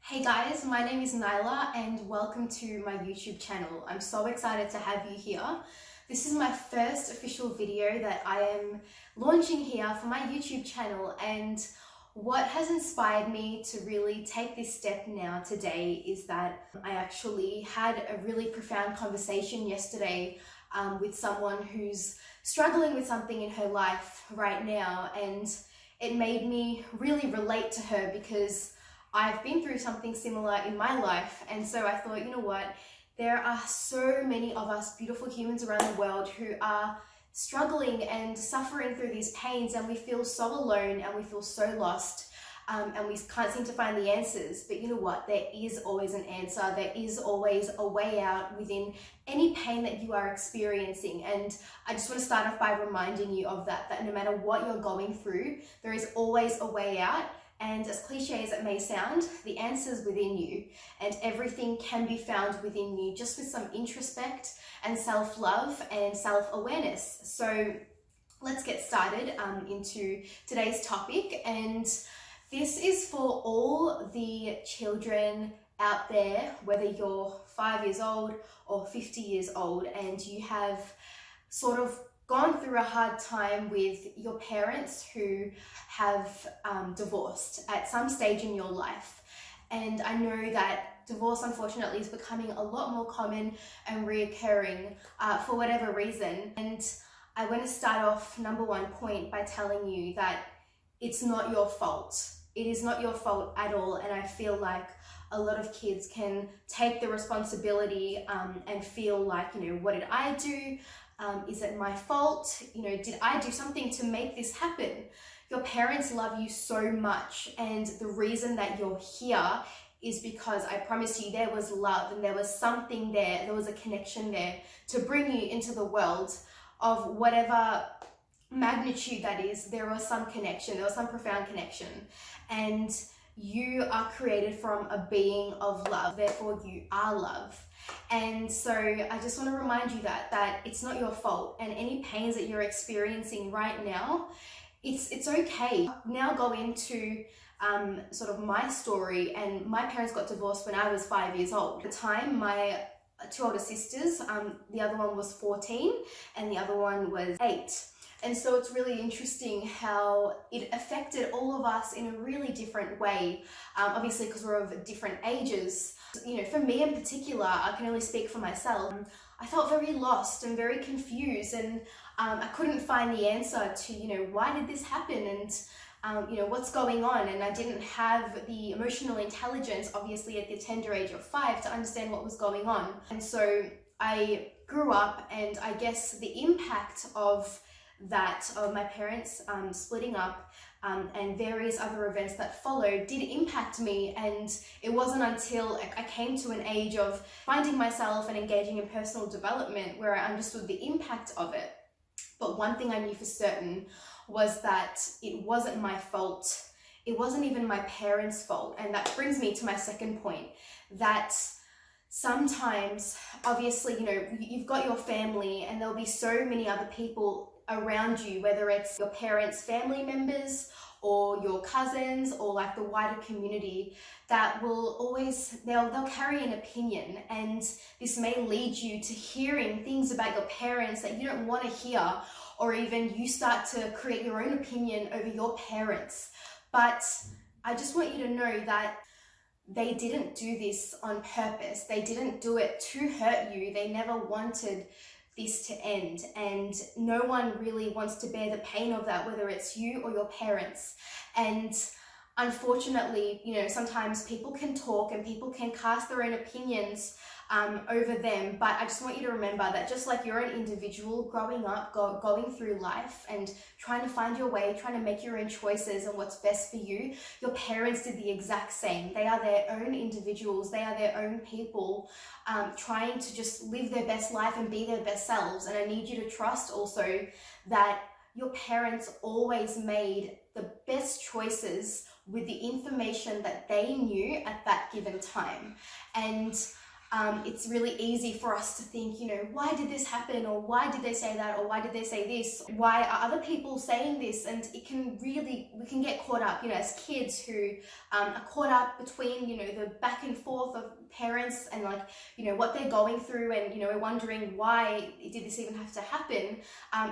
Hey guys, my name is Naila and welcome to my YouTube channel. I'm so excited to have you here. This is my first official video that I am launching here for my YouTube channel, and what has inspired me to really take this step now today is that I actually had a really profound conversation yesterday with someone who's struggling with something in her life right now, and it made me really relate to her because I've been through something similar in my life. And so I thought, you know what, there are so many of us beautiful humans around the world who are struggling and suffering through these pains, and we feel so alone and we feel so lost, and we can't seem to find the answers. But you know what, there is always an answer. There is always a way out within any pain that you are experiencing. And I just want to start off by reminding you of that no matter what you're going through, there is always a way out. And as cliche as it may sound, the answer's within you, and everything can be found within you just with some introspect and self-love and self-awareness. So let's get started into today's topic. And this is for all the children out there, whether you're 5 years old or 50 years old, and you have sort of gone through a hard time with your parents who have divorced at some stage in your life. And I know that divorce, unfortunately, is becoming a lot more common and reoccurring for whatever reason. And I want to start off, number one point, by telling you that it's not your fault. It is not your fault at all. And I feel like a lot of kids can take the responsibility and feel like, you know, what did I do? Is it my fault? You know, did I do something to make this happen? Your parents love you so much, and the reason that you're here is because I promise you there was love and there was something there was a connection there to bring you into the world of whatever magnitude that is. There was some connection, there was some profound connection, and you are created from a being of love, therefore you are love. And so I just want to remind you that it's not your fault, and any pains that you're experiencing right now, it's okay. Now go into sort of my story. And my parents got divorced when I was 5 years old. At the time, my two older sisters, the other one was 14 and the other one was 8. And so it's really interesting how it affected all of us in a really different way, obviously because we're of different ages. You know, for me in particular, I can only speak for myself. I felt very lost and very confused, and I couldn't find the answer to, you know, why did this happen, and you know, what's going on. And I didn't have the emotional intelligence, obviously at the tender age of 5, to understand what was going on. And so I grew up, and I guess the impact of that, of my parents splitting up and various other events that followed, did impact me. And it wasn't until I came to an age of finding myself and engaging in personal development where I understood the impact of it. But one thing I knew for certain was that it wasn't my fault. It wasn't even my parents' fault. And that brings me to my second point, that sometimes, obviously, you know, you've got your family and there'll be so many other people around you, whether it's your parents' family members or your cousins or like the wider community, that will always, they'll carry an opinion, and this may lead you to hearing things about your parents that you don't want to hear, or even you start to create your own opinion over your parents. But I just want you to know that they didn't do this on purpose. They didn't do it to hurt you. They never wanted this to end, and no one really wants to bear the pain of that, whether it's you or your parents. And unfortunately, you know, sometimes people can talk and people can cast their own opinions over them, but I just want you to remember that just like you're an individual growing up, going through life and trying to find your way, trying to make your own choices and what's best for you, your parents did the exact same. They are their own individuals, they are their own people, trying to just live their best life and be their best selves. And I need you to trust also that your parents always made the best choices with the information that they knew at that given time. And it's really easy for us to think, why did this happen? Or why did they say that? Or why did they say this? Why are other people saying this? And we can get caught up, as kids who are caught up between, the back and forth of parents and what they're going through, and, we're wondering why did this even have to happen?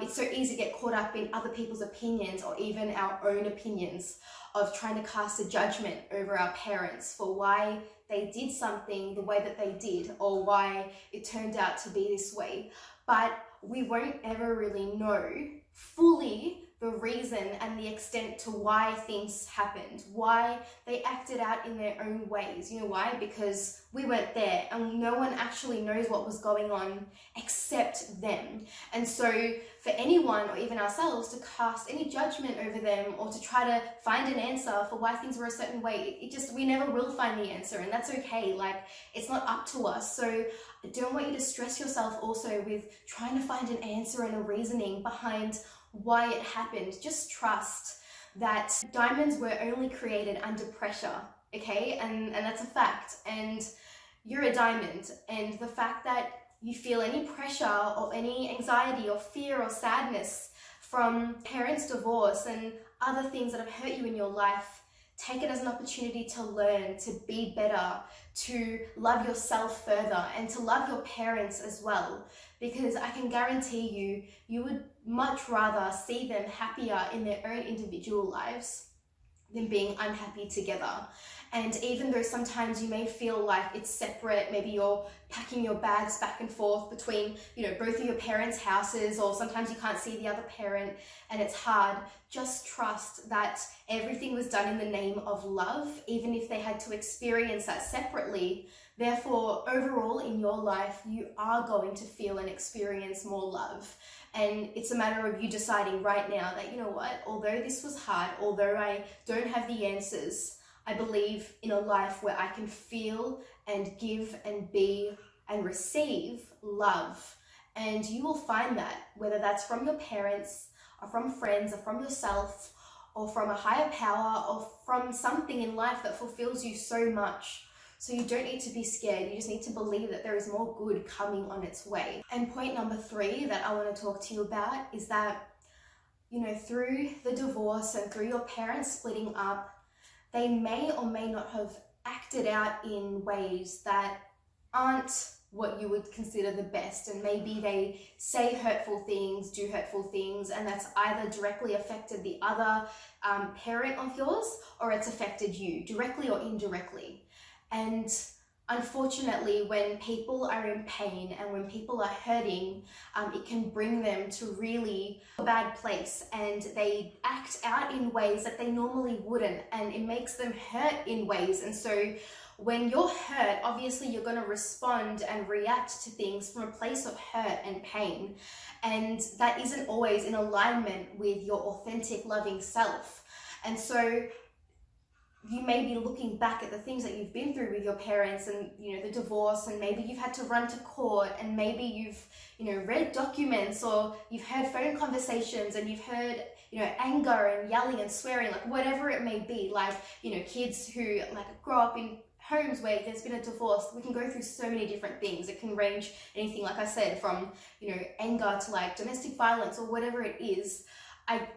It's so easy to get caught up in other people's opinions, or even our own opinions, of trying to cast a judgment over our parents for why they did something the way that they did, or why it turned out to be this way. But we won't ever really know fully the reason and the extent to why things happened, why they acted out in their own ways. You know why? Because we weren't there, and no one actually knows what was going on except them. And so for anyone, or even ourselves, to cast any judgment over them, or to try to find an answer for why things were a certain way, we never will find the answer, and that's okay. It's not up to us. So I don't want you to stress yourself also with trying to find an answer and a reasoning behind why it happened. Just trust that diamonds were only created under pressure, okay? And that's a fact. And you're a diamond, and the fact that you feel any pressure or any anxiety or fear or sadness from parents' divorce and other things that have hurt you in your life, take it as an opportunity to learn, to be better, to love yourself further, and to love your parents as well. Because I can guarantee you, you would much rather see them happier in their own individual lives than being unhappy together. And even though sometimes you may feel like it's separate, maybe you're packing your bags back and forth between, both of your parents' houses, or sometimes you can't see the other parent and it's hard, just trust that everything was done in the name of love, even if they had to experience that separately. Therefore, overall in your life, you are going to feel and experience more love. And it's a matter of you deciding right now that, although this was hard, although I don't have the answers, I believe in a life where I can feel and give and be and receive love. And you will find that, whether that's from your parents, or from friends, or from yourself, or from a higher power, or from something in life that fulfills you so much. So you don't need to be scared. You just need to believe that there is more good coming on its way. And point number 3 that I want to talk to you about is that, through the divorce and through your parents splitting up, they may or may not have acted out in ways that aren't what you would consider the best. And maybe they say hurtful things, do hurtful things, and that's either directly affected the other parent of yours, or it's affected you directly or indirectly. And unfortunately, when people are in pain and when people are hurting, it can bring them to really a bad place, and they act out in ways that they normally wouldn't, and it makes them hurt in ways. And so when you're hurt, obviously you're going to respond and react to things from a place of hurt and pain, and that isn't always in alignment with your authentic, loving self. And so you may be looking back at the things that you've been through with your parents, and the divorce, and maybe you've had to run to court, and maybe you've read documents, or you've heard phone conversations, and you've heard anger and yelling and swearing, whatever it may be, kids who grow up in homes where there's been a divorce. We can go through so many different things. It can range anything, like I said, from anger to domestic violence, or whatever it is. I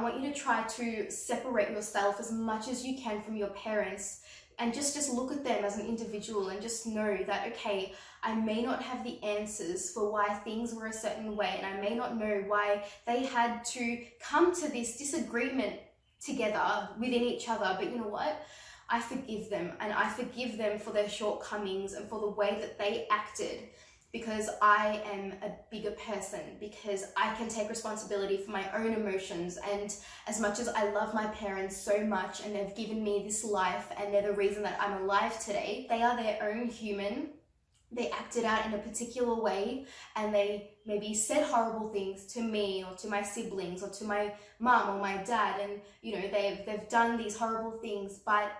want you to try to separate yourself as much as you can from your parents, and just look at them as an individual, and just know that, okay, I may not have the answers for why things were a certain way, and I may not know why they had to come to this disagreement together within each other, but you know what? I forgive them, and I forgive them for their shortcomings and for the way that they acted. Because I am a bigger person, because I can take responsibility for my own emotions. And as much as I love my parents so much, and they've given me this life, and they're the reason that I'm alive today, they are their own human. They acted out in a particular way, and they maybe said horrible things to me, or to my siblings, or to my mom or my dad, and they've done these horrible things. But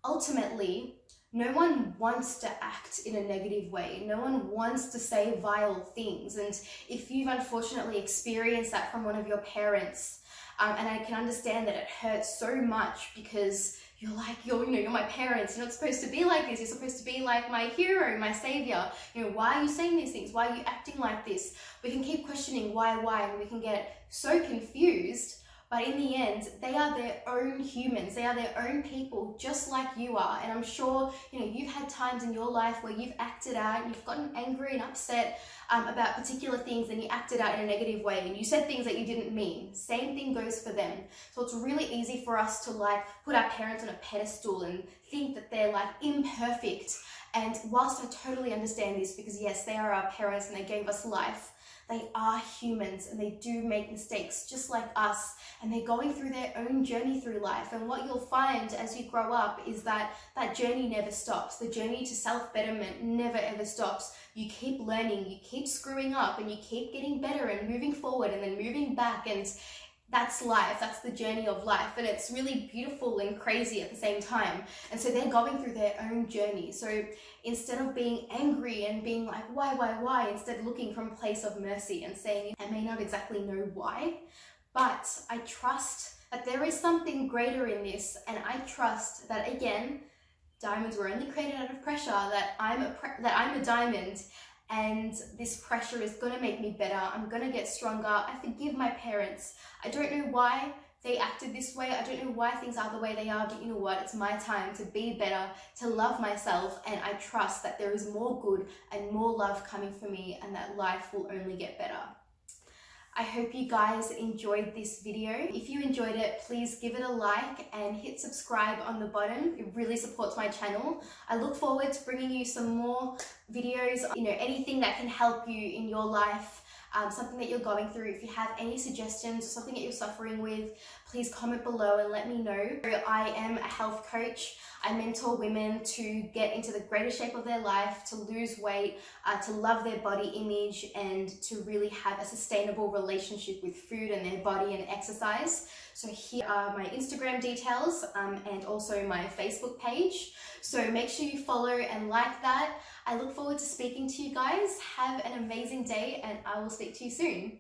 ultimately, no one wants to act in a negative way. No one wants to say vile things. And if you've unfortunately experienced that from one of your parents, and I can understand that it hurts so much, because you're my parents, you're not supposed to be like this, you're supposed to be like my hero, my savior, why are you saying these things, why are you acting like this? We can keep questioning why, and we can get so confused. But in the end, they are their own humans. They are their own people, just like you are. And I'm sure, you've had times in your life where you've acted out and you've gotten angry and upset about particular things, and you acted out in a negative way and you said things that you didn't mean. Same thing goes for them. So it's really easy for us to put our parents on a pedestal and think that they're imperfect. And whilst I totally understand this, because yes, they are our parents and they gave us life, they are humans and they do make mistakes just like us, and they're going through their own journey through life. And what you'll find as you grow up is that journey never stops. The journey to self-betterment never ever stops. You keep learning, you keep screwing up, and you keep getting better and moving forward and then moving back. And that's life. That's the journey of life. And it's really beautiful and crazy at the same time. And so they're going through their own journey. So instead of being angry and being like, why? Instead looking from a place of mercy and saying, I may not exactly know why, but I trust that there is something greater in this. And I trust that, again, diamonds were only created out of pressure, that I'm a diamond. And this pressure is going to make me better. I'm going to get stronger. I forgive my parents. I don't know why they acted this way. I don't know why things are the way they are, but you know what? It's my time to be better, to love myself, and I trust that there is more good and more love coming for me, and that life will only get better. I hope you guys enjoyed this video. If you enjoyed it, please give it a like and hit subscribe on the bottom. It really supports my channel. I look forward to bringing you some more videos, anything that can help you in your life, something that you're going through. If you have any suggestions or something that you're suffering with, please comment below and let me know. I am a health coach. I mentor women to get into the greatest shape of their life, to lose weight, to love their body image, and to really have a sustainable relationship with food and their body and exercise. So here are my Instagram details and also my Facebook page. So make sure you follow and like that. I look forward to speaking to you guys. Have an amazing day, and I will speak to you soon.